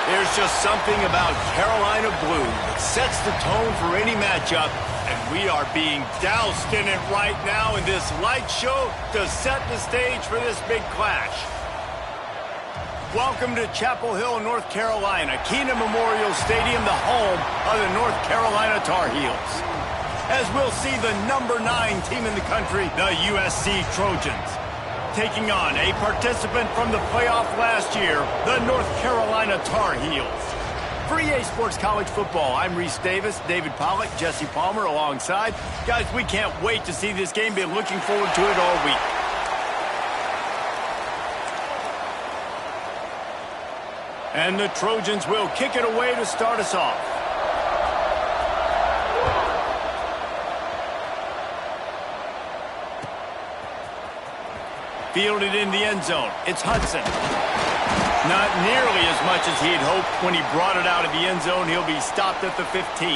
There's just something about Carolina blue that sets the tone for any matchup, and we are being doused in it right now in this light show to set the stage for this big clash. Welcome to Chapel Hill, North Carolina, Kenan Memorial Stadium, the home of the North Carolina Tar Heels. As we'll see the number 9 team in the country, the USC Trojans, taking on a participant from the playoff last year, the North Carolina Tar Heels. For EA Sports College Football, I'm Reese Davis, David Pollack, Jesse Palmer alongside. Guys, we can't wait to see this game. Been looking forward to it all week. And the Trojans will kick it away to start us off. Fielded in the end zone. It's Hudson. Not nearly as much as he'd hoped when he brought it out of the end zone. He'll be stopped at the 15.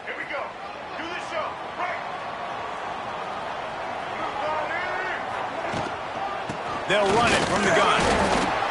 Here we go. Do the show. Right. They'll run it from the gun.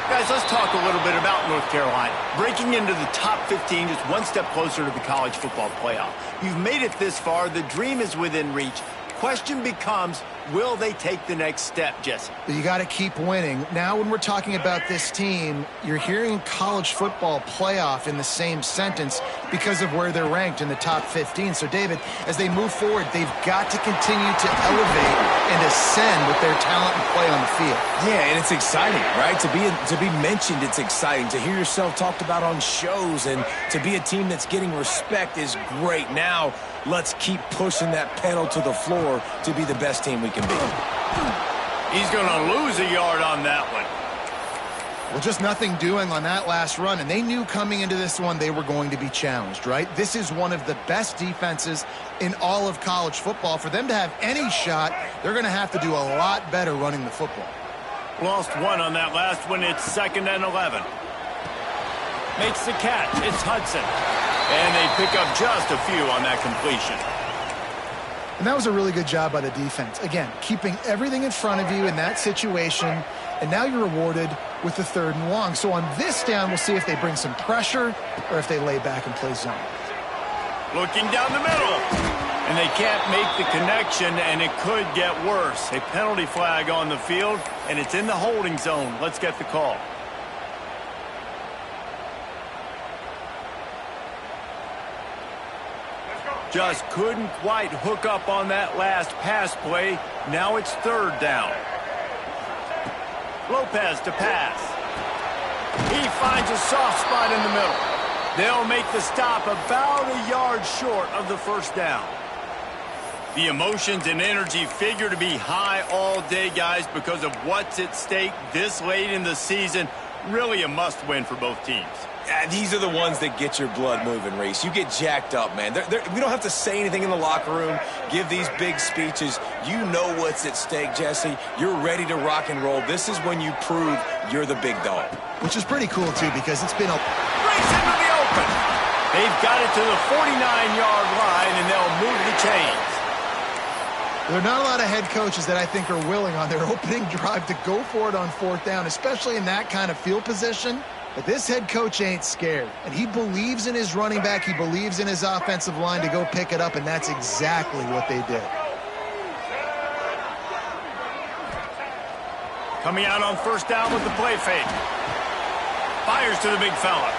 Guys, let's talk a little bit about North Carolina. Breaking into the top 15 is one step closer to the college football playoff. You've made it this far. The dream is within reach. Question becomes, will they take the next step, Jesse? You got to keep winning. Now when we're talking about this team, you're hearing college football playoff in the same sentence because of where they're ranked in the top 15. So, David, as they move forward, they've got to continue to elevate and ascend with their talent and play on the field. Yeah, and it's exciting, right? To be mentioned, it's exciting. To hear yourself talked about on shows and to be a team that's getting respect is great. Now, let's keep pushing that pedal to the floor to be the best team we can be. He's going to lose a yard on that one. Well, just nothing doing on that last run, and they knew coming into this one they were going to be challenged, right? This is one of the best defenses in all of college football. For them to have any shot, they're going to have to do a lot better running the football. Lost one on that last one. It's 2nd and 11. Makes the catch. It's Hudson. And they pick up just a few on that completion. And that was a really good job by the defense. Again, keeping everything in front of you in that situation, and now you're rewarded with the 3rd and long. So on this down, we'll see if they bring some pressure or if they lay back and play zone. Looking down the middle. And they can't make the connection, and it could get worse. A penalty flag on the field, and it's in the holding zone. Let's get the call. Just couldn't quite hook up on that last pass play. Now it's 3rd down. Lopez to pass. He finds a soft spot in the middle. They'll make the stop about a yard short of the 1st down. The emotions and energy figure to be high all day, guys, because of what's at stake this late in the season. Really a must-win for both teams. These are the ones that get your blood moving, Reese. You get jacked up, man. We don't have to say anything in the locker room, give these big speeches. You know what's at stake, Jesse. You're ready to rock and roll. This is when you prove you're the big dog. Which is pretty cool, too, because it's been a... Race into the open. They've got it to the 49-yard line, and they'll move the chains. There are not a lot of head coaches that I think are willing on their opening drive to go for it on 4th down, especially in that kind of field position. But this head coach ain't scared, and he believes in his running back. He believes in his offensive line to go pick it up, and that's exactly what they did. Coming out on 1st down with the play fake. Fires to the big fella.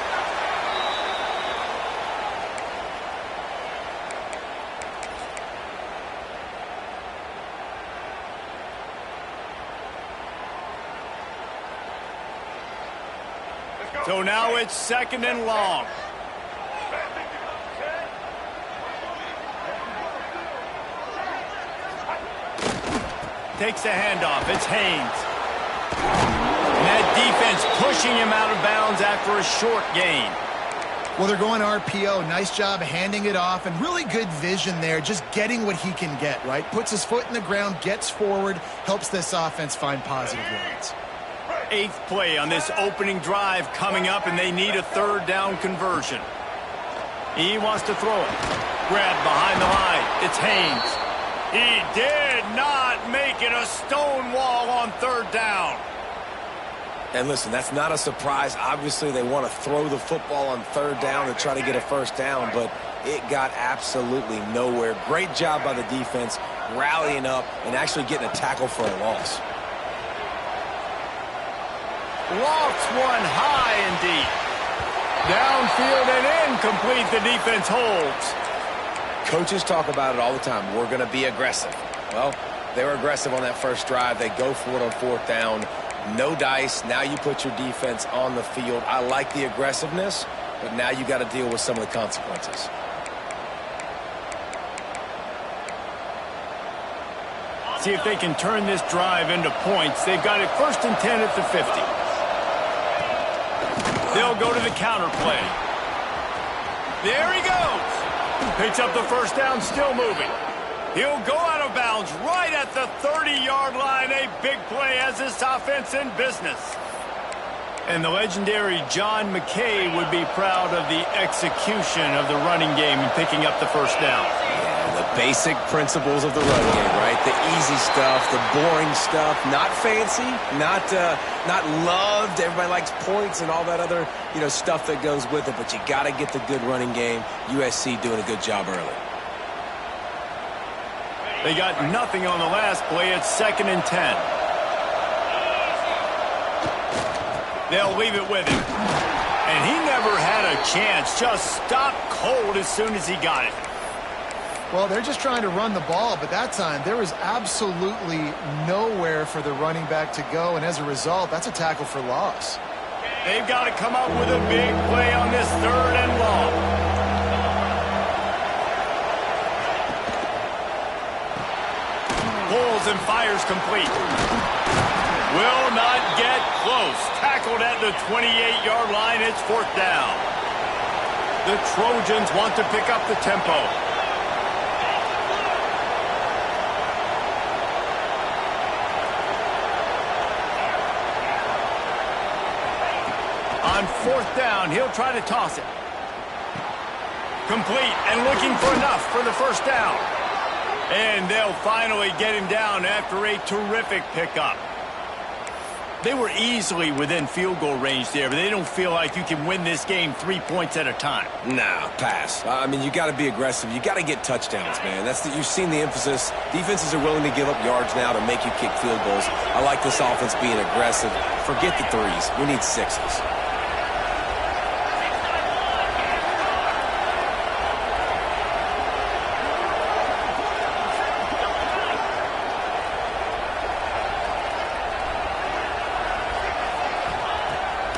So now it's 2nd and long. Takes the handoff. It's Haynes. And that defense pushing him out of bounds after a short gain. Well, they're going RPO. Nice job handing it off, and really good vision there, just getting what he can get, right? Puts his foot in the ground, gets forward, helps this offense find positive yards. 8th play on this opening drive coming up, and they need a 3rd down conversion. He wants to throw it. Grabbed behind the line. It's Haynes. He did not make it a stone wall on third down. And listen, that's not a surprise. Obviously, they want to throw the football on third down to try to get a first down, but it got absolutely nowhere. Great job by the defense rallying up and actually getting a tackle for a loss. Lofts one high and deep. Downfield and incomplete. The defense holds. Coaches talk about it all the time. We're going to be aggressive. Well, they were aggressive on that first drive. They go for it on fourth down. No dice. Now you put your defense on the field. I like the aggressiveness, but now you got to deal with some of the consequences. See if they can turn this drive into points. They've got it 1st and 10 at the 50. They'll go to the counter play. There he goes. Picks up the first down, still moving. He'll go out of bounds right at the 30-yard line. A big play as this offense in business. And the legendary John McKay would be proud of the execution of the running game and picking up the first down. Yeah, the basic principles of the run game, right? The easy stuff, the boring stuff, not fancy, not loved. Everybody likes points and all that other, stuff that goes with it. But you got to get the good running game. USC doing a good job early. They got nothing on the last play. It's 2nd and 10. They'll leave it with him. And he never had a chance. Just stopped cold as soon as he got it. Well, they're just trying to run the ball, but that time there was absolutely nowhere for the running back to go, and as a result, that's a tackle for loss. They've got to come up with a big play on this 3rd and long. Pulls and fires complete. Will not get close. Tackled at the 28-yard line. It's 4th down. The Trojans want to pick up the tempo. On 4th down, he'll try to toss it. Complete and looking for enough for the first down. And they'll finally get him down after a terrific pickup. They were easily within field goal range there, but they don't feel like you can win this game 3 points at a time. Nah, pass. I mean, you got to be aggressive. You got to get touchdowns, man. You've seen the emphasis. Defenses are willing to give up yards now to make you kick field goals. I like this offense being aggressive. Forget the threes. We need sixes.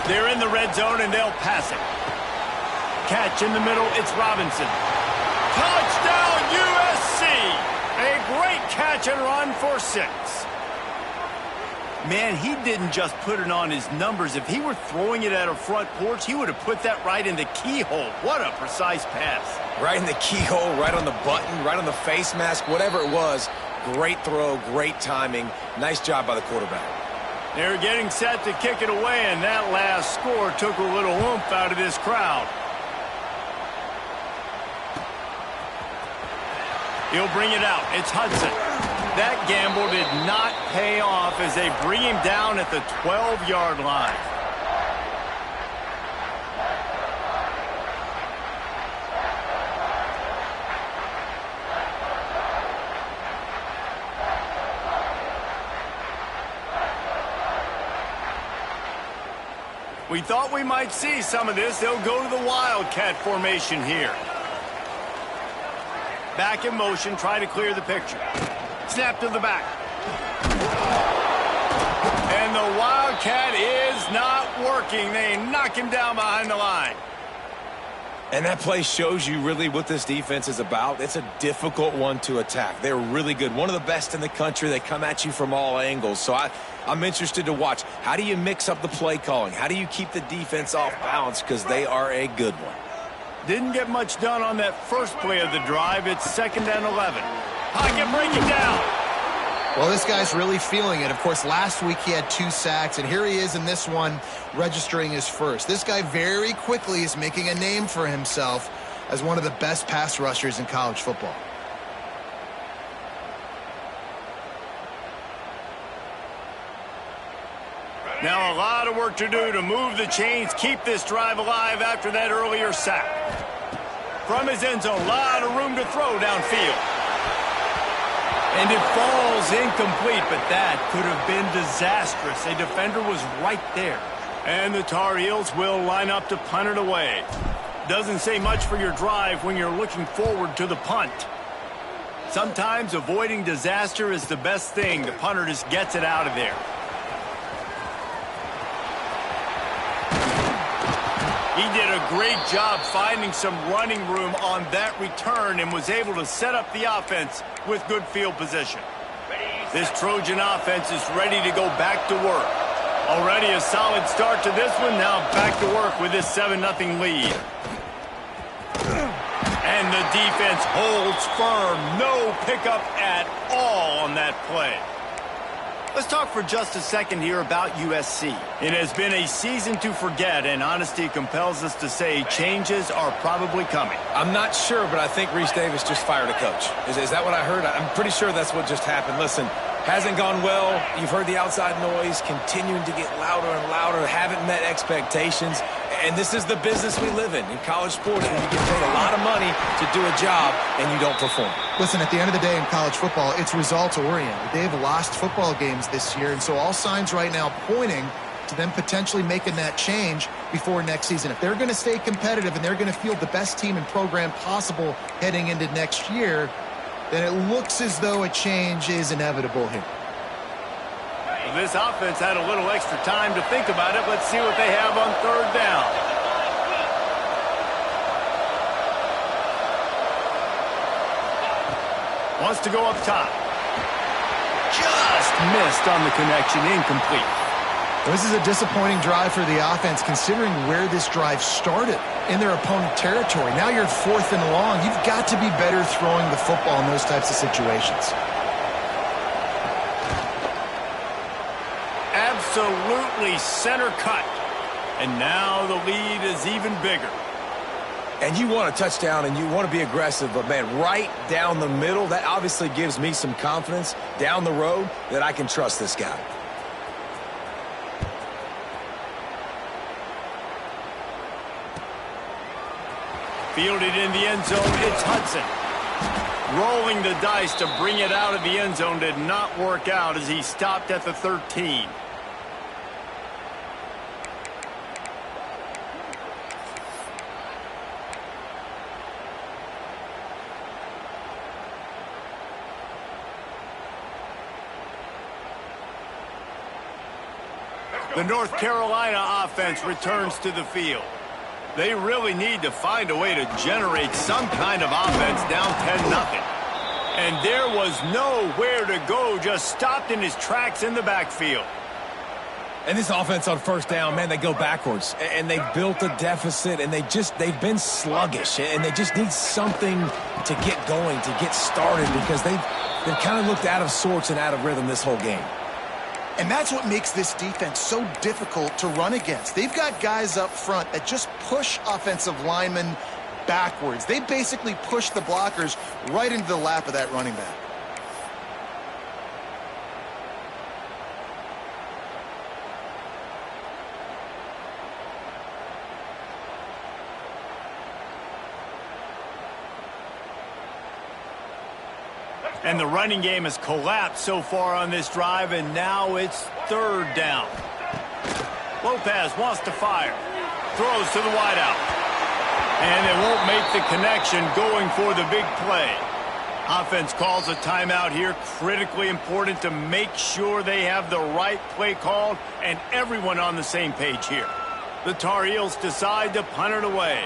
They're in the red zone, and they'll pass it. Catch in the middle, it's Robinson. Touchdown, USC! A great catch and run for 6. Man, he didn't just put it on his numbers. If he were throwing it at a front porch, he would have put that right in the keyhole. What a precise pass. Right in the keyhole, right on the button, right on the face mask, whatever it was. Great throw, great timing. Nice job by the quarterback. They're getting set to kick it away, and that last score took a little oomph out of this crowd. He'll bring it out. It's Hudson. That gamble did not pay off as they bring him down at the 12-yard line. We thought we might see some of this. They'll go to the Wildcat formation here. Back in motion, try to clear the picture. Snap to the back. And the Wildcat is not working. They knock him down behind the line. And that play shows you really what this defense is about. It's a difficult one to attack. They're really good. One of the best in the country. They come at you from all angles. So I'm interested to watch. How do you mix up the play calling? How do you keep the defense off balance? Because they are a good one. Didn't get much done on that first play of the drive. It's 2nd and 11. Pocket breaking down. Well, this guy's really feeling it. Of course, last week he had 2 sacks, and here he is in this one registering his first. This guy very quickly is making a name for himself as one of the best pass rushers in college football. Now a lot of work to do to move the chains, keep this drive alive after that earlier sack. From his end zone, a lot of room to throw downfield. And it falls incomplete, but that could have been disastrous. A defender was right there. And the Tar Heels will line up to punt it away. Doesn't say much for your drive when you're looking forward to the punt. Sometimes avoiding disaster is the best thing. The punter just gets it out of there. He did a great job finding some running room on that return and was able to set up the offense with good field position. This Trojan offense is ready to go back to work. Already a solid start to this one. Now back to work with this 7-0 lead. And the defense holds firm. No pickup at all on that play. Let's talk for just a second here about USC. It has been a season to forget, and honesty compels us to say changes are probably coming. I'm not sure, but I think Reese Davis just fired a coach. Is that what I heard? I'm pretty sure that's what just happened. Listen, hasn't gone well. You've heard the outside noise, continuing to get louder and louder, haven't met expectations. And this is the business we live in college sports, when you get paid a lot of money to do a job and you don't perform. Listen, at the end of the day in college football, it's results-oriented. They've lost football games this year, and so all signs right now pointing to them potentially making that change before next season. If they're going to stay competitive and they're going to field the best team and program possible heading into next year, then it looks as though a change is inevitable here. This offense had a little extra time to think about it. Let's see what they have on third down. Wants to go up top. Just missed on the connection, incomplete. This is a disappointing drive for the offense considering where this drive started in their opponent territory. Now you're 4th and long. You've got to be better throwing the football in those types of situations. Absolutely center cut. And now the lead is even bigger. And you want a touchdown and you want to be aggressive, but man, right down the middle, that obviously gives me some confidence down the road that I can trust this guy. Fielded in the end zone, it's Hudson. Rolling the dice to bring it out of the end zone did not work out as he stopped at the 13. The North Carolina offense returns to the field. They really need to find a way to generate some kind of offense down 10-0. And there was nowhere to go, just stopped in his tracks in the backfield. And this offense on first down, man, they go backwards. And they've built a deficit, and they've been sluggish. And they just need something to get going, to get started, because they've kind of looked out of sorts and out of rhythm this whole game. And that's what makes this defense so difficult to run against. They've got guys up front that just push offensive linemen backwards. They basically push the blockers right into the lap of that running back. And the running game has collapsed so far on this drive, and now it's third down. Lopez wants to fire. Throws to the wideout. And they won't make the connection going for the big play. Offense calls a timeout here. Critically important to make sure they have the right play called and everyone on the same page here. The Tar Heels decide to punt it away.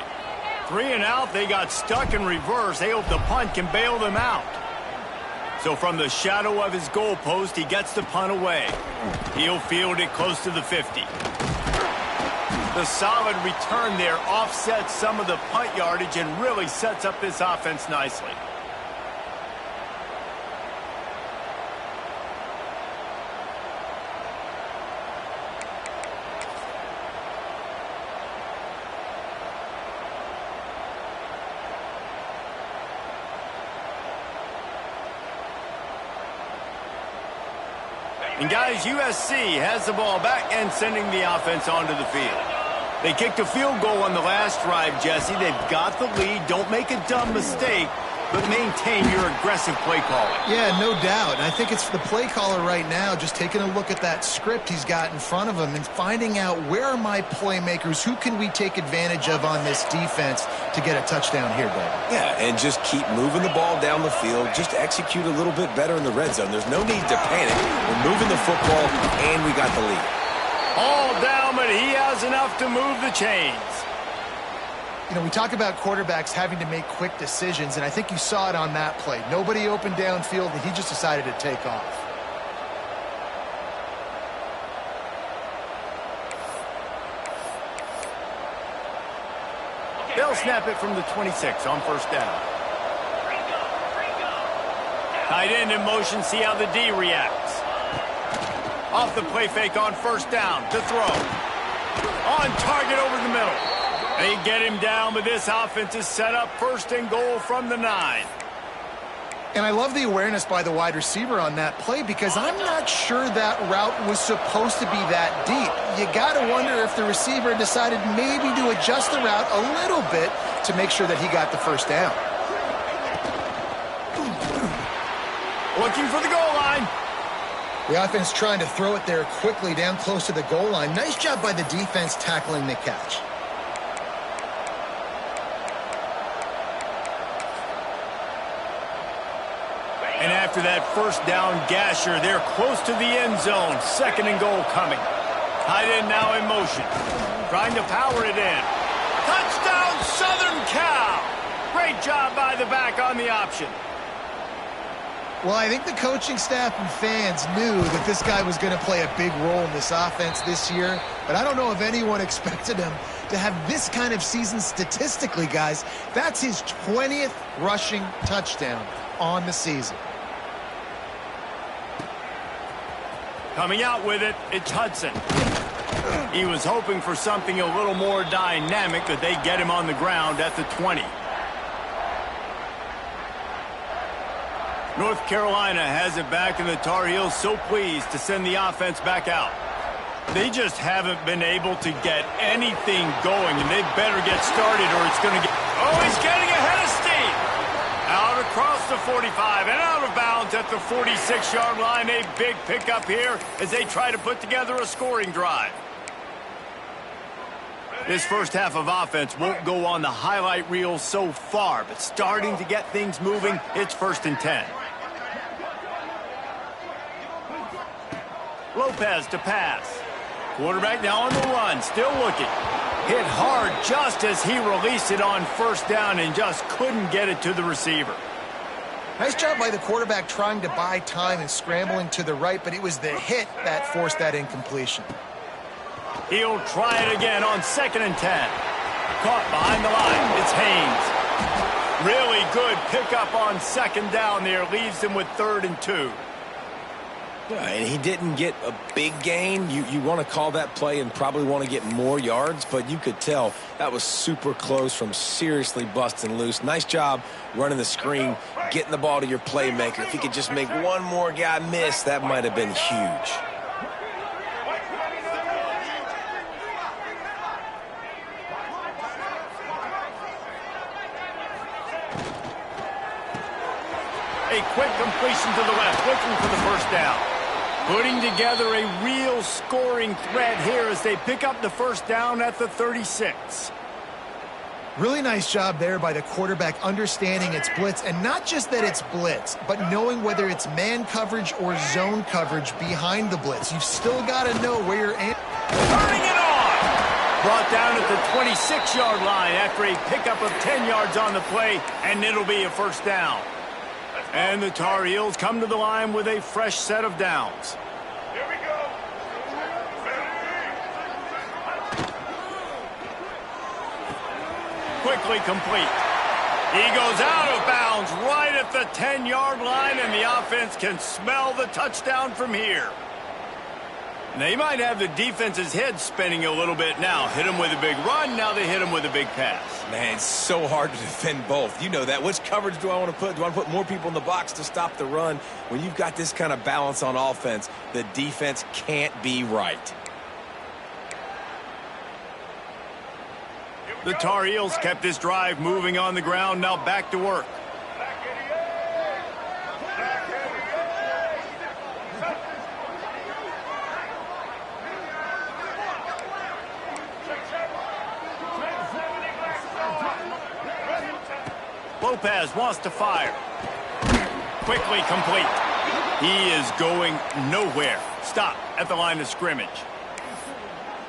3 and out, they got stuck in reverse. They hope the punt can bail them out. So from the shadow of his goalpost, he gets the punt away. He'll field it close to the 50. The solid return there offsets some of the punt yardage and really sets up this offense nicely. And guys, USC has the ball back and sending the offense onto the field. They kicked a field goal on the last drive, Jesse. They've got the lead. Don't make a dumb mistake, but maintain your aggressive play calling. Yeah, no doubt. And I think it's the play caller right now just taking a look at that script he's got in front of him and finding out where are my playmakers, who can we take advantage of on this defense to get a touchdown here, David. Yeah, and just keep moving the ball down the field. Just execute a little bit better in the red zone. There's no need to panic. We're moving the football, and we got the lead. All down, but he has enough to move the chains. You know, we talk about quarterbacks having to make quick decisions, and I think you saw it on that play. Nobody opened downfield, and he just decided to take off. They'll snap it from the 26 on first down. Tight end in motion, see how the D reacts. Off the play fake on first down to throw. On target over the middle. They get him down, but this offense is set up first and goal from the 9. And I love the awareness by the wide receiver on that play because I'm not sure that route was supposed to be that deep. You got to wonder if the receiver decided maybe to adjust the route a little bit to make sure that he got the first down. Looking for the goal line. The offense trying to throw it there quickly down close to the goal line. Nice job by the defense tackling the catch. And after that first down gasher, they're close to the end zone. Second and goal coming. Tight end now in motion. Trying to power it in. Touchdown, Southern Cal! Great job by the back on the option. Well, I think the coaching staff and fans knew that this guy was going to play a big role in this offense this year, but I don't know if anyone expected him to have this kind of season statistically, guys. That's his 20th rushing touchdown on the season. Coming out with it, it's Hudson. He was hoping for something a little more dynamic, but they get him on the ground at the 20. North Carolina has it back, and the Tar Heels so pleased to send the offense back out. They just haven't been able to get anything going, and they better get started or it's going to get... Oh, he's getting ahead of steam! Out across the 45 and out of bounds at the 46-yard line. A big pickup here as they try to put together a scoring drive. This first half of offense won't go on the highlight reel so far, but starting to get things moving, it's 1st and 10. Lopez to pass. Quarterback now on the run, still looking. Hit hard just as he released it on first down and just couldn't get it to the receiver. Nice job by the quarterback trying to buy time and scrambling to the right, but it was the hit that forced that incompletion. He'll try it again on 2nd and 10. Caught behind the line. It's Haynes. Really good pickup on 2nd down there. Leaves him with 3rd and 2. Yeah, and he didn't get a big gain. You want to call that play and probably want to get more yards, but you could tell that was super close from seriously busting loose. Nice job running the screen, getting the ball to your playmaker. If he could just make one more guy miss, that might have been huge. A quick completion to the left, looking for the first down. Putting together a real scoring threat here as they pick up the first down at the 36. Really nice job there by the quarterback understanding it's blitz, and not just that it's blitz, but knowing whether it's man coverage or zone coverage behind the blitz. You've still got to know where you're in. Turning it on! Brought down at the 26-yard line after a pickup of 10 yards on the play, and it'll be a first down. And the Tar Heels come to the line with a fresh set of downs. Here we go. Quickly complete. He goes out of bounds right at the 10-yard line, and the offense can smell the touchdown from here. They might have the defense's head spinning a little bit now. Hit him with a big run, now they hit him with a big pass. Man, it's so hard to defend both. You know that. Which coverage do I want to put? Do I want to put more people in the box to stop the run? When you've got this kind of balance on offense, the defense can't be right. The Tar Heels kept this drive moving on the ground, now back to work. Lopez wants to fire. Quickly complete. He is going nowhere. Stop at the line of scrimmage.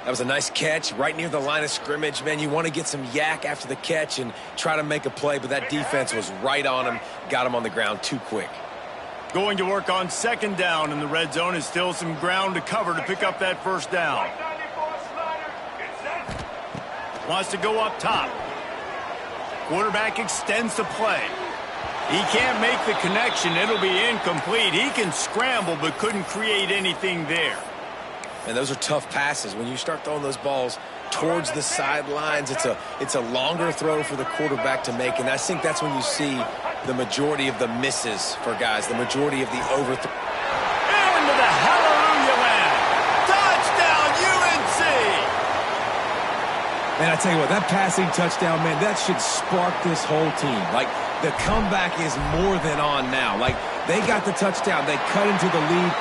That was a nice catch right near the line of scrimmage. Man, you want to get some yak after the catch and try to make a play, but that defense was right on him, got him on the ground too quick. Going to work on second down in the red zone is still some ground to cover to pick up that first down. Wants to go up top. Quarterback extends the play. He can't make the connection. It'll be incomplete. He can scramble but couldn't create anything there. And those are tough passes. When you start throwing those balls towards the sidelines, it's a longer throw for the quarterback to make. And I think that's when you see the majority of the misses for guys, the majority of the overthrow. Into the hallelujah land. Touchdown, UNC! Man, I tell you what, that passing touchdown, man, that should spark this whole team. Like, the comeback is more than on now. Like, they got the touchdown. They cut into the lead.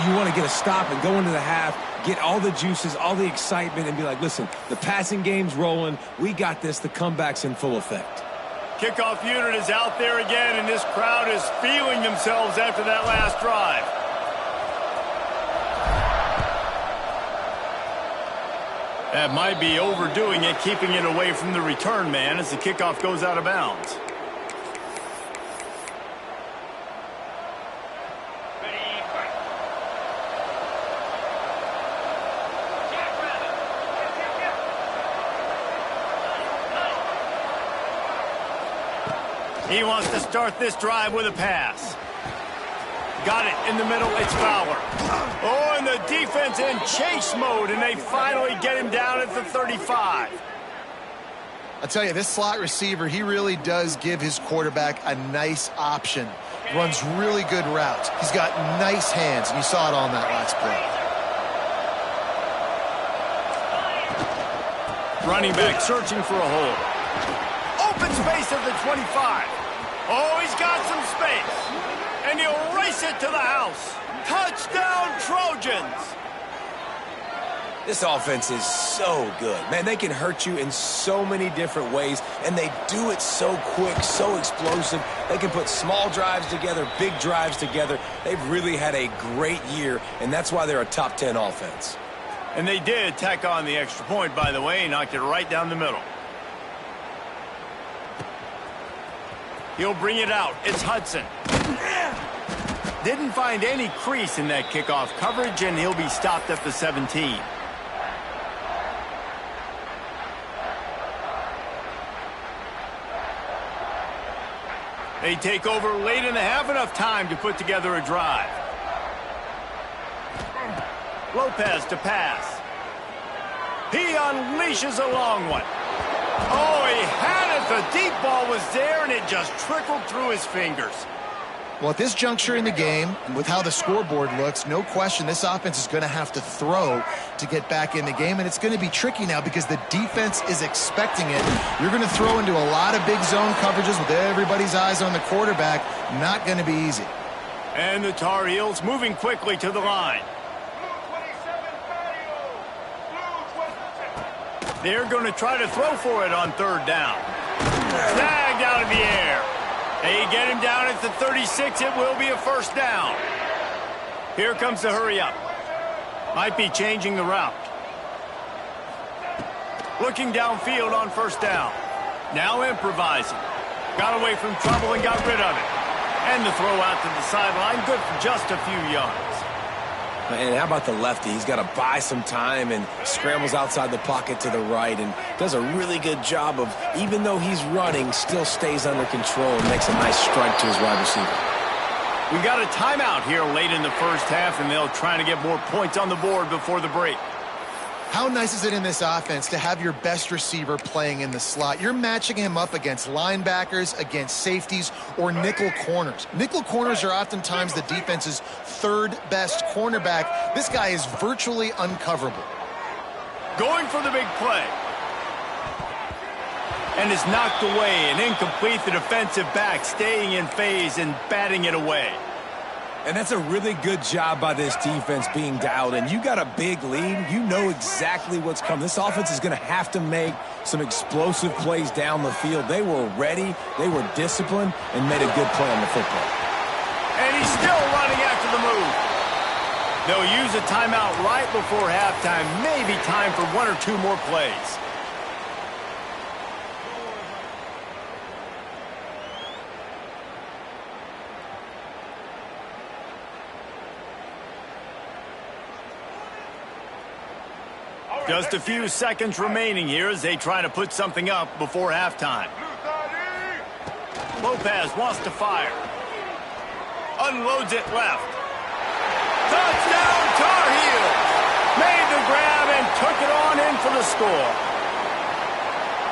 You want to get a stop and go into the half, get all the juices, all the excitement, and be like, listen, the passing game's rolling. We got this. The comeback's in full effect. Kickoff unit is out there again, and this crowd is feeling themselves after that last drive. That might be overdoing it, keeping it away from the return man as the kickoff goes out of bounds. He wants to start this drive with a pass. Got it in the middle, it's Fowler. Oh, and the defense in chase mode, and they finally get him down at the 35. I'll tell you, this slot receiver, he really does give his quarterback a nice option. Runs really good routes. He's got nice hands, and you saw it on that last play. Running back searching for a hole. Open space at the 25. Oh, he's got some space. And he'll race it to the house. Touchdown, Trojans! This offense is so good. Man, they can hurt you in so many different ways, and they do it so quick, so explosive. They can put small drives together, big drives together. They've really had a great year, and that's why they're a top 10 offense. And they did tack on the extra point, by the way, knocked it right down the middle. He'll bring it out. It's Hudson. Didn't find any crease in that kickoff coverage, and he'll be stopped at the 17. They take over late in the half, enough time to put together a drive. Lopez to pass. He unleashes a long one. Oh, he had it. The deep ball was there, and it just trickled through his fingers. Well, at this juncture in the game, and with how the scoreboard looks, no question this offense is going to have to throw to get back in the game, and it's going to be tricky now because the defense is expecting it. You're going to throw into a lot of big zone coverages with everybody's eyes on the quarterback. Not going to be easy. And the Tar Heels moving quickly to the line. They're going to try to throw for it on third down. Snagged out of the air. They get him down at the 36. It will be a first down. Here comes the hurry up. Might be changing the route. Looking downfield on first down. Now improvising. Got away from trouble and got rid of it. And the throw out to the sideline. Good for just a few yards. And how about the lefty? He's got to buy some time and scrambles outside the pocket to the right and does a really good job of, even though he's running, still stays under control and makes a nice strike to his wide receiver. We got a timeout here late in the first half, and they'll try to get more points on the board before the break. How nice is it in this offense to have your best receiver playing in the slot? You're matching him up against linebackers, against safeties, or nickel corners. Nickel corners are oftentimes the defense's third best cornerback. This guy is virtually uncoverable. Going for the big play. And is knocked away and incomplete. The defensive back staying in phase and batting it away. And that's a really good job by this defense being dialed in. You got a big lead. You know exactly what's coming. This offense is going to have to make some explosive plays down the field. They were ready, they were disciplined, and made a good play on the football. And he's still running after the move. They'll use a timeout right before halftime. Maybe time for one or two more plays. Just a few seconds remaining here as they try to put something up before halftime. Lopez wants to fire. Unloads it left. Touchdown Tar Heels! Made the grab and took it on in for the score.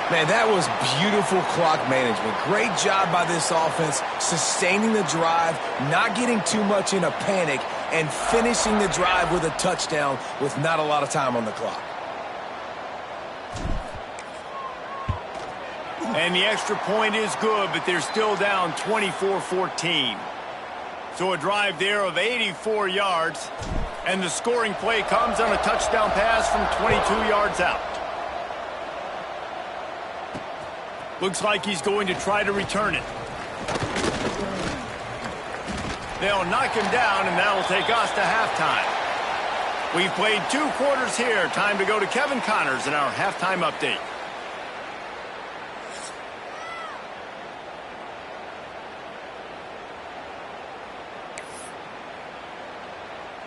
Man, that was beautiful clock management. Great job by this offense, sustaining the drive, not getting too much in a panic, and finishing the drive with a touchdown with not a lot of time on the clock. And the extra point is good, but they're still down 24-14. So a drive there of 84 yards. And the scoring play comes on a touchdown pass from 22 yards out. Looks like he's going to try to return it. They'll knock him down, and that'll take us to halftime. We've played 2 quarters here. Time to go to Kevin Connors in our halftime update.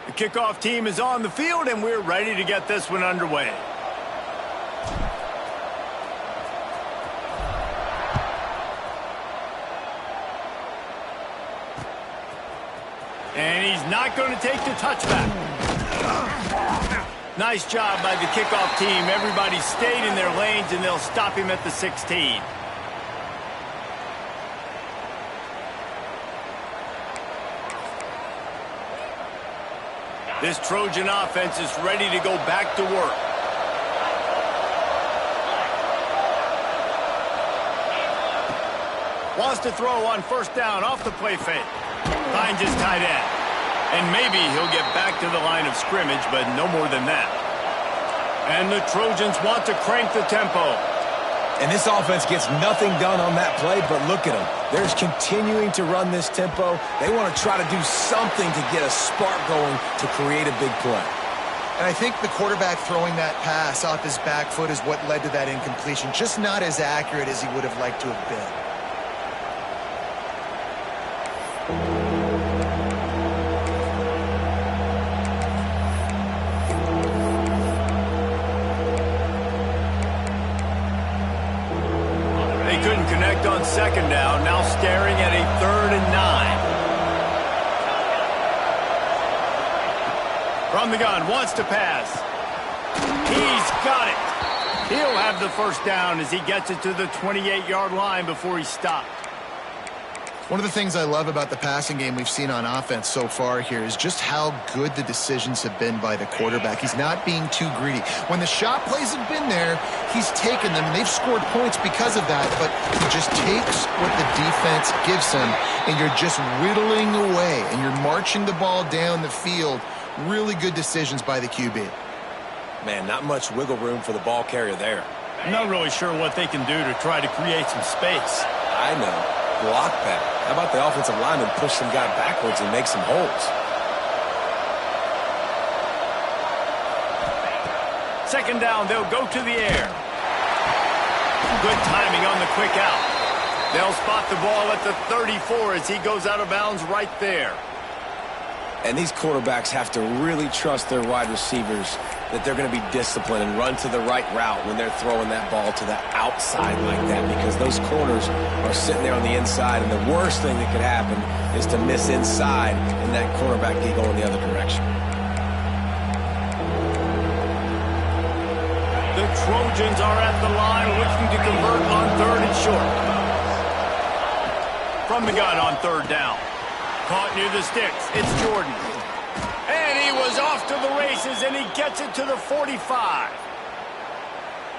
The kickoff team is on the field, and we're ready to get this one underway. And he's not going to take the touchback. Nice job by the kickoff team. Everybody stayed in their lanes, and they'll stop him at the 16. This Trojan offense is ready to go back to work. Wants to throw on first down off the play fake. Finds his tight end. And maybe he'll get back to the line of scrimmage, but no more than that. And the Trojans want to crank the tempo. And this offense gets nothing done on that play, but look at them. They're continuing to run this tempo. They want to try to do something to get a spark going to create a big play. And I think the quarterback throwing that pass off his back foot is what led to that incompletion. Just not as accurate as he would have liked to have been. Couldn't connect on second down. Now staring at a 3rd and 9. From the gun, wants to pass. He's got it. He'll have the first down as he gets it to the 28-yard line before he stopped. One of the things I love about the passing game we've seen on offense so far here is just how good the decisions have been by the quarterback. He's not being too greedy. When the shot plays have been there, he's taken them, and they've scored points because of that, but he just takes what the defense gives him, and you're just whittling away, and you're marching the ball down the field. Really good decisions by the QB. Man, not much wiggle room for the ball carrier there. I'm not really sure what they can do to try to create some space. I know. Block that. How about the offensive lineman push some guy backwards and make some holes? Second down, they'll go to the air. Good timing on the quick out. They'll spot the ball at the 34 as he goes out of bounds right there. And these quarterbacks have to really trust their wide receivers that they're going to be disciplined and run to the right route when they're throwing that ball to the outside like that, because those corners are sitting there on the inside, and the worst thing that could happen is to miss inside and that cornerback get going the other direction. The Trojans are at the line looking to convert on 3rd and short. From the gun on 3rd down. Caught near the sticks. It's Jordan. And he was off to the races, and he gets it to the 45.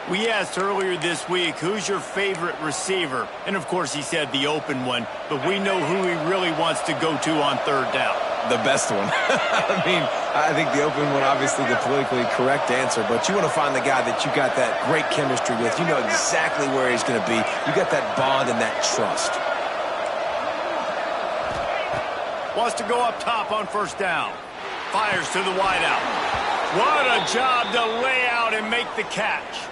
We asked earlier this week, who's your favorite receiver? And, of course, he said the open one. But we know who he really wants to go to on 3rd down. The best one. I mean, I think the open one, obviously the politically correct answer, but you want to find the guy that you got that great chemistry with. You know exactly where he's going to be. You got that bond and that trust. Wants to go up top on 1st down. Fires to the wideout. What a job to lay out and make the catch.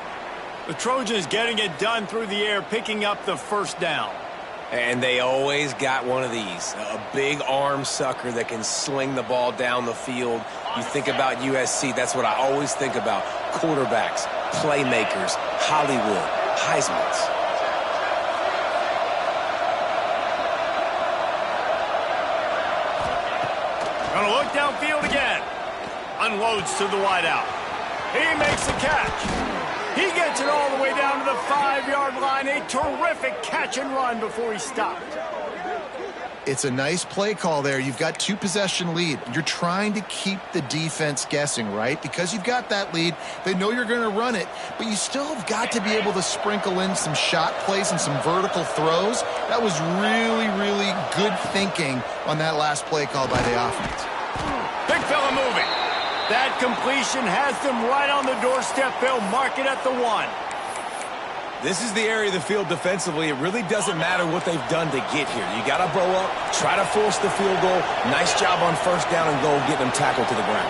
The Trojans getting it done through the air, picking up the 1st down. And they always got one of these, a big arm sucker that can sling the ball down the field. You think about USC, that's what I always think about. Quarterbacks, playmakers, Hollywood, Heismans. Gonna look downfield again. Unloads to the wideout. He makes the catch. He gets it all the way down to the 5-yard line. A terrific catch and run before he stopped. It's a nice play call there. You've got 2-possession lead. You're trying to keep the defense guessing, right? Because you've got that lead, they know you're going to run it, but you still have got to be able to sprinkle in some shot plays and some vertical throws. That was really, really good thinking on that last play call by the offense. Big fella moving. That completion has them right on the doorstep. They'll mark it at the 1. This is the area of the field defensively. It really doesn't matter what they've done to get here. You got to blow up, try to force the field goal. Nice job on 1st down and goal, getting them tackled to the ground.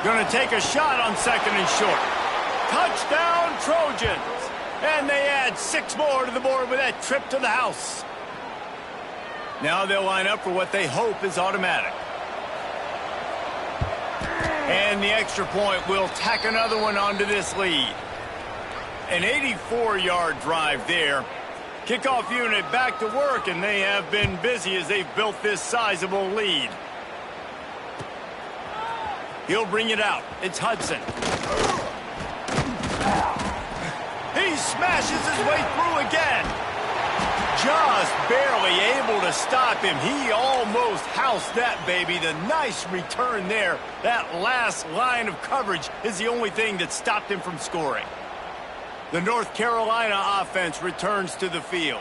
Going to take a shot on 2nd and short. Touchdown, Trojans. And they add 6 more to the board with that trip to the house. Now they'll line up for what they hope is automatic. And the extra point will tack another one onto this lead. An 84-yard drive there. Kickoff unit back to work, and they have been busy as they've built this sizable lead. He'll bring it out. It's Hudson. He smashes his way through again. Just barely able to stop him. He almost housed that baby. The nice return there. That last line of coverage is the only thing that stopped him from scoring. The North Carolina offense returns to the field.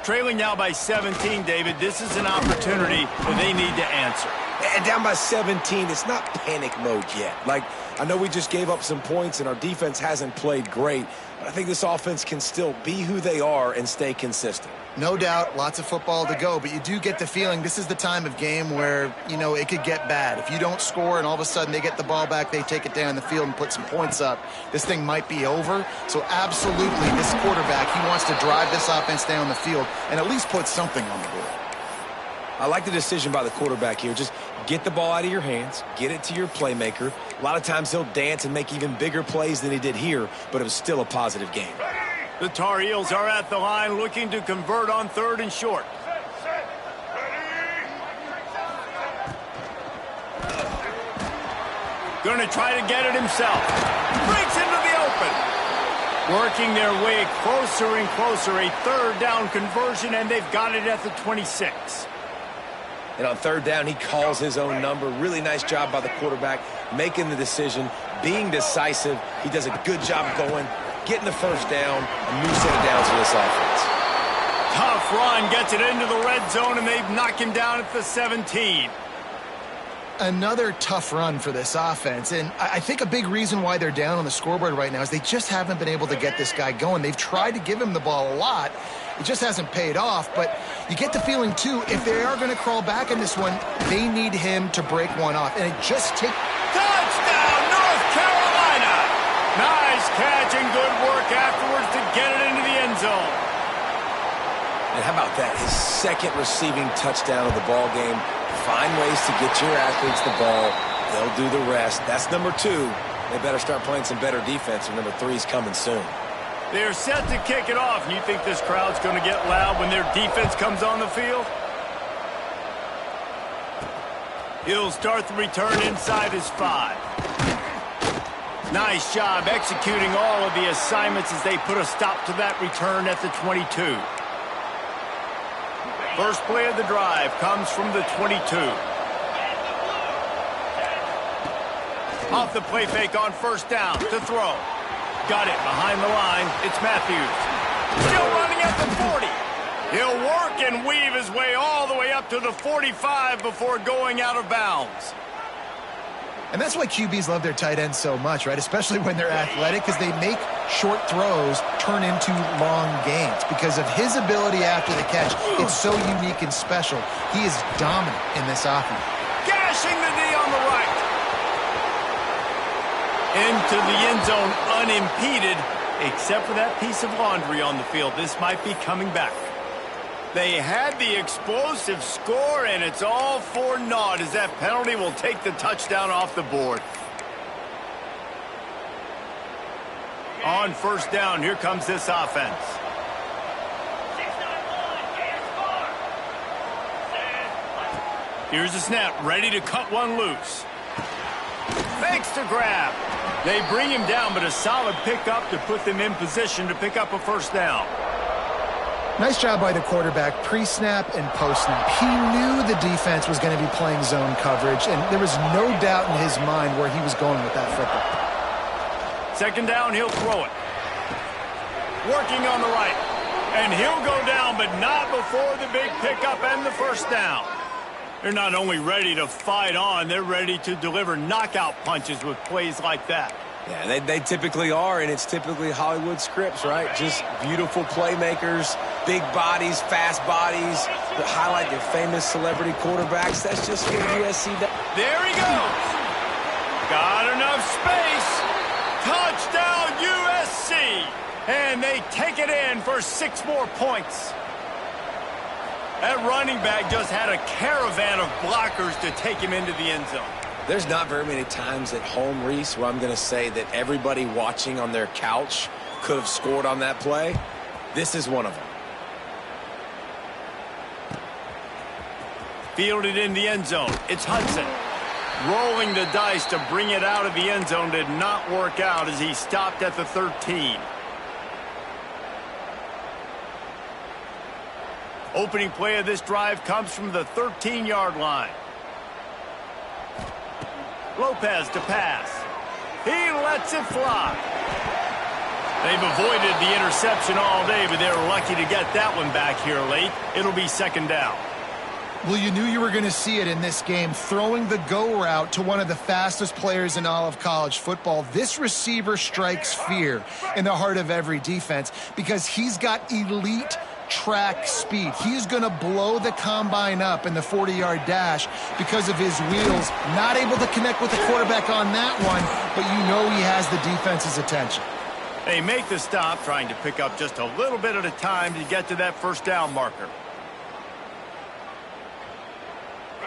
Trailing now by 17, David. This is an opportunity that they need to answer. And down by 17, it's not panic mode yet. Like, I know we just gave up some points and our defense hasn't played great, but I think this offense can still be who they are and stay consistent. No doubt, lots of football to go, but you do get the feeling this is the time of game where, you know, it could get bad. If you don't score and all of a sudden they get the ball back, they take it down the field and put some points up, this thing might be over. So absolutely, this quarterback, he wants to drive this offense down the field and at least put something on the board. I like the decision by the quarterback here. Just get the ball out of your hands, get it to your playmaker. A lot of times he'll dance and make even bigger plays than he did here, but it was still a positive game. The Tar Heels are at the line looking to convert on 3rd and short. Going to try to get it himself. Breaks into the open. Working their way closer and closer. A 3rd down conversion, and they've got it at the 26. And on 3rd down, he calls his own number. Really nice job by the quarterback, making the decision, being decisive. He does a good job going, getting the 1st down, a new set of downs for this offense. Tough run, gets it into the red zone, and they've knocked him down at the 17. Another tough run for this offense, and I think a big reason why they're down on the scoreboard right now is they just haven't been able to get this guy going. They've tried to give him the ball a lot. It just hasn't paid off, but you get the feeling, too, if they are going to crawl back in this one, they need him to break one off, and it just takes... Touchdown, North Carolina! Nice catch and good work afterwards to get it into the end zone. And how about that? His second receiving touchdown of the ball game. Find ways to get your athletes the ball. They'll do the rest. That's number 2. They better start playing some better defense, and number 3 is coming soon. They're set to kick it off, and you think this crowd's going to get loud when their defense comes on the field? He'll start the return inside his 5. Nice job executing all of the assignments as they put a stop to that return at the 22. First play of the drive comes from the 22. Off the play fake on first down to throw. Got it behind the line. It's Matthews. Still running at the 40. He'll work and weave his way all the way up to the 45 before going out of bounds. And that's why QBs love their tight ends so much, right? Especially when they're athletic, because they make short throws turn into long gains. Because of his ability after the catch, it's so unique and special. He is dominant in this offense. Gashing the D on the right. Into the end zone unimpeded, except for that piece of laundry on the field. This might be coming back. They had the explosive score, and it's all for naught as that penalty will take the touchdown off the board. On first down, here comes this offense. Here's the snap, ready to cut one loose. Fakes to grab. They bring him down, but a solid pickup to put them in position to pick up a first down. Nice job by the quarterback, pre-snap and post-snap. He knew the defense was going to be playing zone coverage, and there was no doubt in his mind where he was going with that football. Second down, he'll throw it. Working on the right. And he'll go down, but not before the big pickup and the first down. They're not only ready to fight on, they're ready to deliver knockout punches with plays like that. Yeah, they typically are, and it's typically Hollywood scripts, right? Just beautiful playmakers, big bodies, fast bodies that highlight their famous celebrity quarterbacks. That's just what USC does. There he goes. Got enough space. Touchdown USC. And they take it in for 6 more points. That running back just had a caravan of blockers to take him into the end zone. There's not very many times at home, Reese, where I'm going to say that everybody watching on their couch could have scored on that play. This is one of them. Fielded in the end zone. It's Hudson. Rolling the dice to bring it out of the end zone did not work out as he stopped at the 13. Opening play of this drive comes from the 13-yard line. Lopez to pass. He lets it fly. They've avoided the interception all day, but they're lucky to get that one back here late. It'll be second down. Well, you knew you were going to see it in this game, throwing the go route to one of the fastest players in all of college football. This receiver strikes fear in the heart of every defense because he's got elite track speed. He's going to blow the combine up in the 40-yard dash because of his wheels. Not able to connect with the quarterback on that one, but you know he has the defense's attention. They make the stop, trying to pick up just a little bit at a time to get to that first down marker.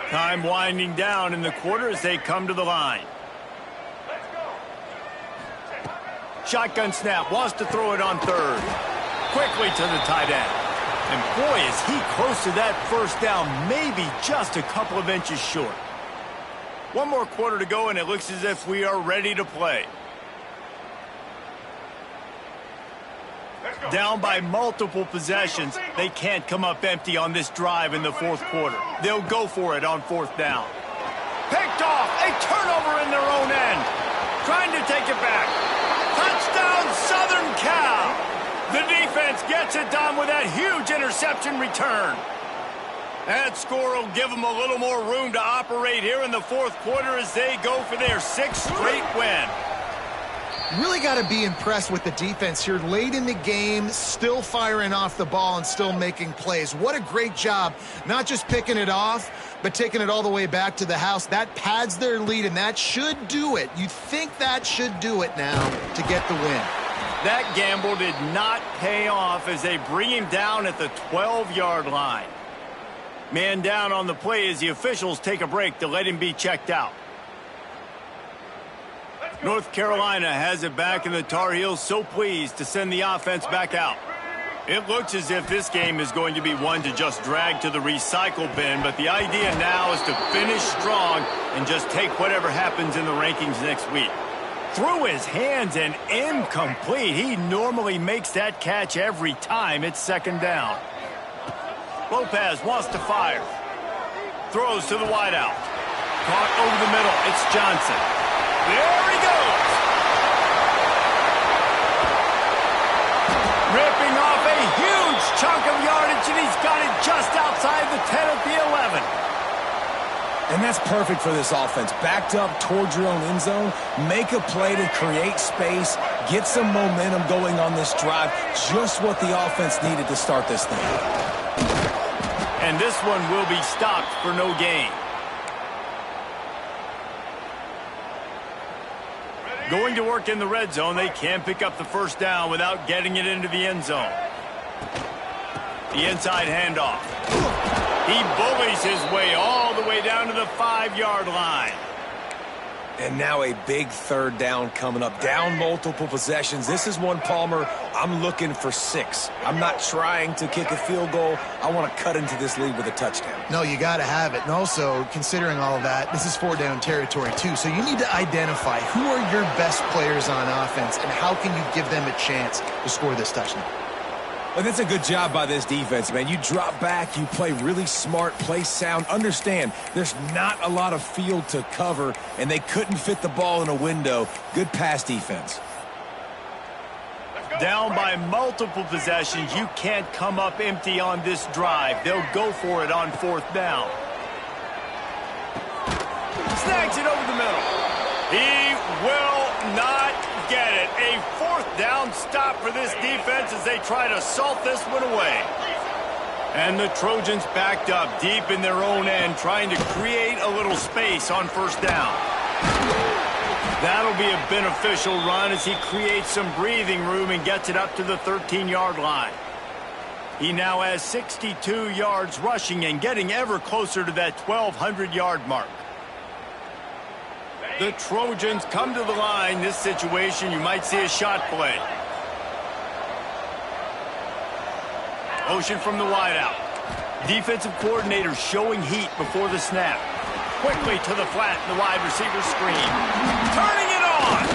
Time winding down in the quarter as they come to the line. Shotgun snap, wants to throw it on third. Quickly to the tight end. And boy, is he close to that first down, maybe just a couple of inches short. One more quarter to go, and it looks as if we are ready to play. Down by multiple possessions, they can't come up empty on this drive in the fourth quarter. They'll go for it on fourth down. Picked off, a turnover in their own end. Trying to take it back. Touchdown, Southern Cal. The defense gets it done with that huge interception return. That score will give them a little more room to operate here in the fourth quarter as they go for their 6th straight win. Really got to be impressed with the defense here late in the game, still firing off the ball and still making plays. What a great job, not just picking it off, but taking it all the way back to the house. That pads their lead, and that should do it. You think that should do it now to get the win. That gamble did not pay off as they bring him down at the 12-yard line. Man down on the play as the officials take a break to let him be checked out. North Carolina has it back, and the Tar Heels so pleased to send the offense back out. It looks as if this game is going to be one to just drag to the recycle bin, but the idea now is to finish strong and just take whatever happens in the rankings next week. Through his hands and incomplete. He normally makes that catch every time it's second down. Lopez wants to fire. Throws to the wideout. Caught over the middle. It's Johnson. There he goes. Ripping off a huge chunk of yardage, and he's got it just outside the 10 at the 11. And that's perfect for this offense. Backed up towards your own end zone, make a play to create space, get some momentum going on this drive. Just what the offense needed to start this thing. And this one will be stopped for no gain. Going to work in the red zone, they can pick up the first down without getting it into the end zone. The inside handoff. He bullies his way all the way down to the 5-yard line. And now a big third down coming up. Down multiple possessions. This is one, Palmer, I'm looking for 6. I'm not trying to kick a field goal. I want to cut into this lead with a touchdown. No, you got to have it. And also, considering all of that, this is 4-down territory too. So you need to identify who are your best players on offense and how can you give them a chance to score this touchdown. But that's a good job by this defense, man. You drop back, you play really smart, play sound. Understand, there's not a lot of field to cover, and they couldn't fit the ball in a window. Good pass defense. Down by multiple possessions, you can't come up empty on this drive. They'll go for it on 4th down. Snags it over the middle. He will not get it. A 4th down stop for this defense as they try to salt this one away. And the Trojans backed up deep in their own end, trying to create a little space on 1st down. That'll be a beneficial run as he creates some breathing room and gets it up to the 13-yard line. He now has 62 yards rushing and getting ever closer to that 1,200-yard mark. The Trojans come to the line. This situation, you might see a shot play. Motion from the wideout. Defensive coordinator showing heat before the snap. Quickly to the flat, the wide receiver screen. Turning it on!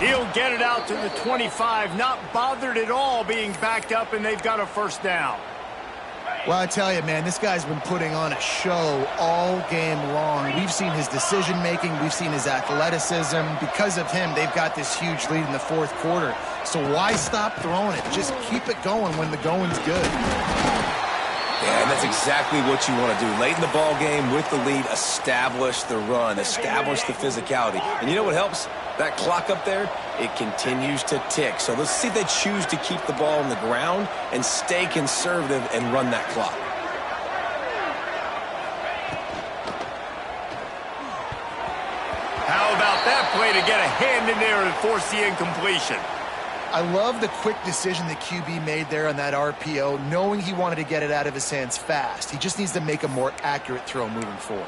He'll get it out to the 25, not bothered at all being backed up, and they've got a 1st down. Well, I tell you, man, this guy's been putting on a show all game long. We've seen his decision-making. We've seen his athleticism. Because of him, they've got this huge lead in the 4th quarter. So why stop throwing it? Just keep it going when the going's good. Yeah, and that's exactly what you want to do. Late in the ball game with the lead, establish the run, establish the physicality. And you know what helps? That clock up there, it continues to tick. So let's see if they choose to keep the ball on the ground and stay conservative and run that clock. How about that play to get a hand in there and force the incompletion? I love the quick decision the QB made there on that RPO, knowing he wanted to get it out of his hands fast. He just needs to make a more accurate throw moving forward.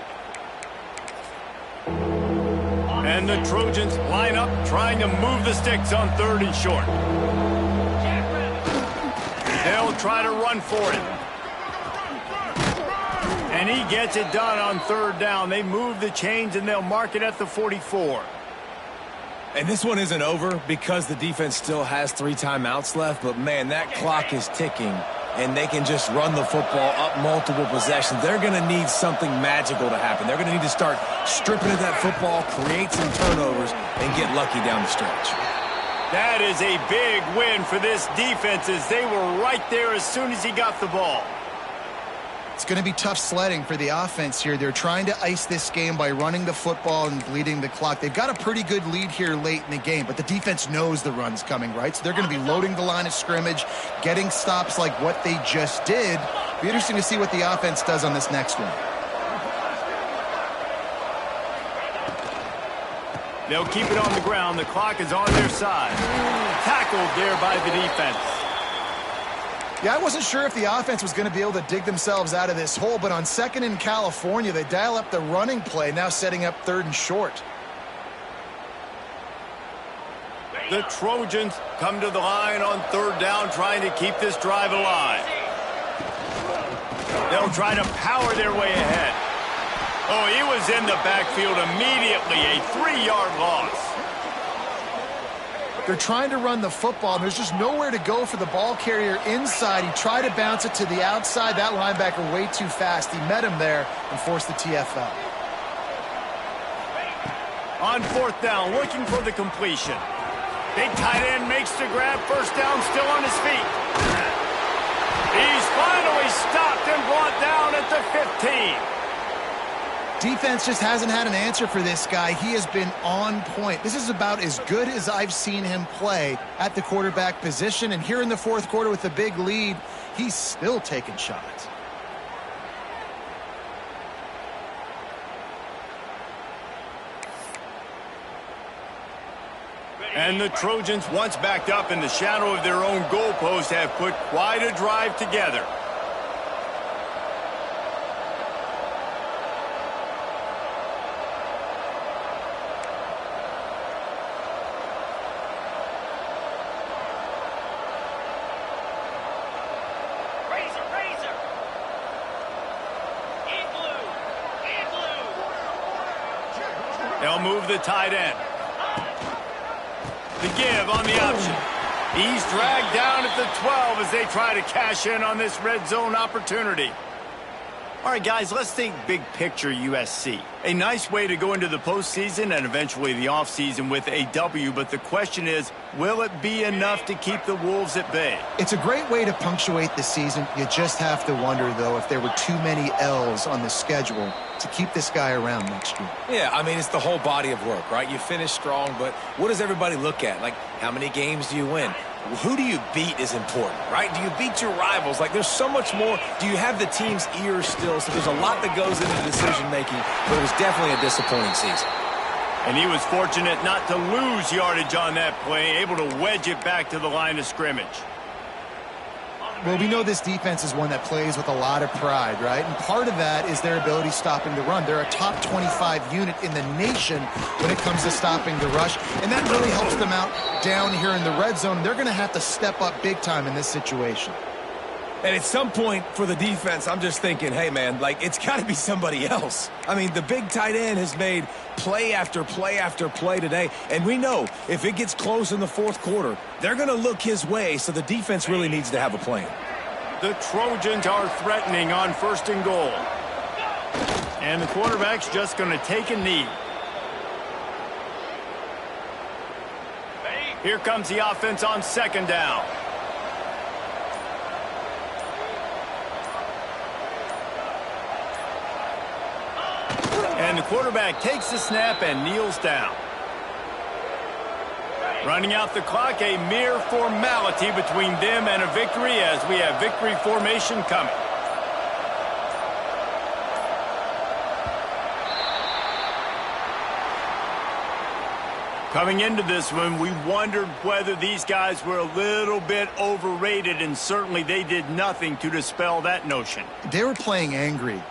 And the Trojans line up, trying to move the sticks on 3rd and short. They'll try to run for it. And he gets it done on 3rd down. They move the chains, and they'll mark it at the 44. And this one isn't over because the defense still has 3 timeouts left. But, man, that clock is ticking, and they can just run the football up multiple possessions. They're going to need something magical to happen. They're going to need to start stripping at that football, create some turnovers, and get lucky down the stretch. That is a big win for this defense as they were right there as soon as he got the ball. It's going to be tough sledding for the offense here. They're trying to ice this game by running the football and bleeding the clock. They've got a pretty good lead here late in the game, but the defense knows the run's coming, right? So they're going to be loading the line of scrimmage, getting stops like what they just did. Be interesting to see what the offense does on this next one. They'll keep it on the ground. The clock is on their side. Tackled there by the defense. Yeah, I wasn't sure if the offense was going to be able to dig themselves out of this hole, but on 2nd in California, they dial up the running play, now setting up 3rd and short. The Trojans come to the line on 3rd down, trying to keep this drive alive. They'll try to power their way ahead. Oh, he was in the backfield immediately, a 3-yard loss. They're trying to run the football, and there's just nowhere to go for the ball carrier inside. He tried to bounce it to the outside. That linebacker way too fast. He met him there and forced the TFL. On 4th down, looking for the completion. Big tight end makes the grab. 1st down, still on his feet. He's finally stopped and brought down at the 15. Defense just hasn't had an answer for this guy. He has been on point. This is about as good as I've seen him play at the quarterback position. And here in the 4th quarter with a big lead, he's still taking shots. And the Trojans, once backed up in the shadow of their own goalpost, have put quite a drive together. They'll move the tight end. The give on the option. He's dragged down at the 12 as they try to cash in on this red zone opportunity. All right, guys, let's think big picture USC. A nice way to go into the postseason and eventually the offseason with a W, but the question is, will it be enough to keep the Wolves at bay? It's a great way to punctuate the season. You just have to wonder, though, if there were too many L's on the schedule to keep this guy around next year. Yeah, I mean, it's the whole body of work, right? You finish strong, but what does everybody look at? Like, how many games do you win? Who do you beat is important, right? Do you beat your rivals? Like, there's so much more. Do you have the team's ears still? So there's a lot that goes into decision-making, but it was definitely a disappointing season. And he was fortunate not to lose yardage on that play, able to wedge it back to the line of scrimmage. Well, we know this defense is one that plays with a lot of pride, right? And part of that is their ability stopping the run. They're a top 25 unit in the nation when it comes to stopping the rush, and that really helps them out down here in the red zone. They're going to have to step up big time in this situation. And at some point for the defense, I'm just thinking, hey, man, like, it's got to be somebody else. I mean, the big tight end has made play after play after play today. And we know if it gets close in the 4th quarter, they're going to look his way, so the defense really needs to have a plan. The Trojans are threatening on 1st and goal. And the quarterback's just going to take a knee. Here comes the offense on 2nd down. And the quarterback takes the snap and kneels down. Running out the clock, a mere formality between them and a victory as we have victory formation coming. Coming into this one, we wondered whether these guys were a little bit overrated, and certainly they did nothing to dispel that notion. They were playing angry,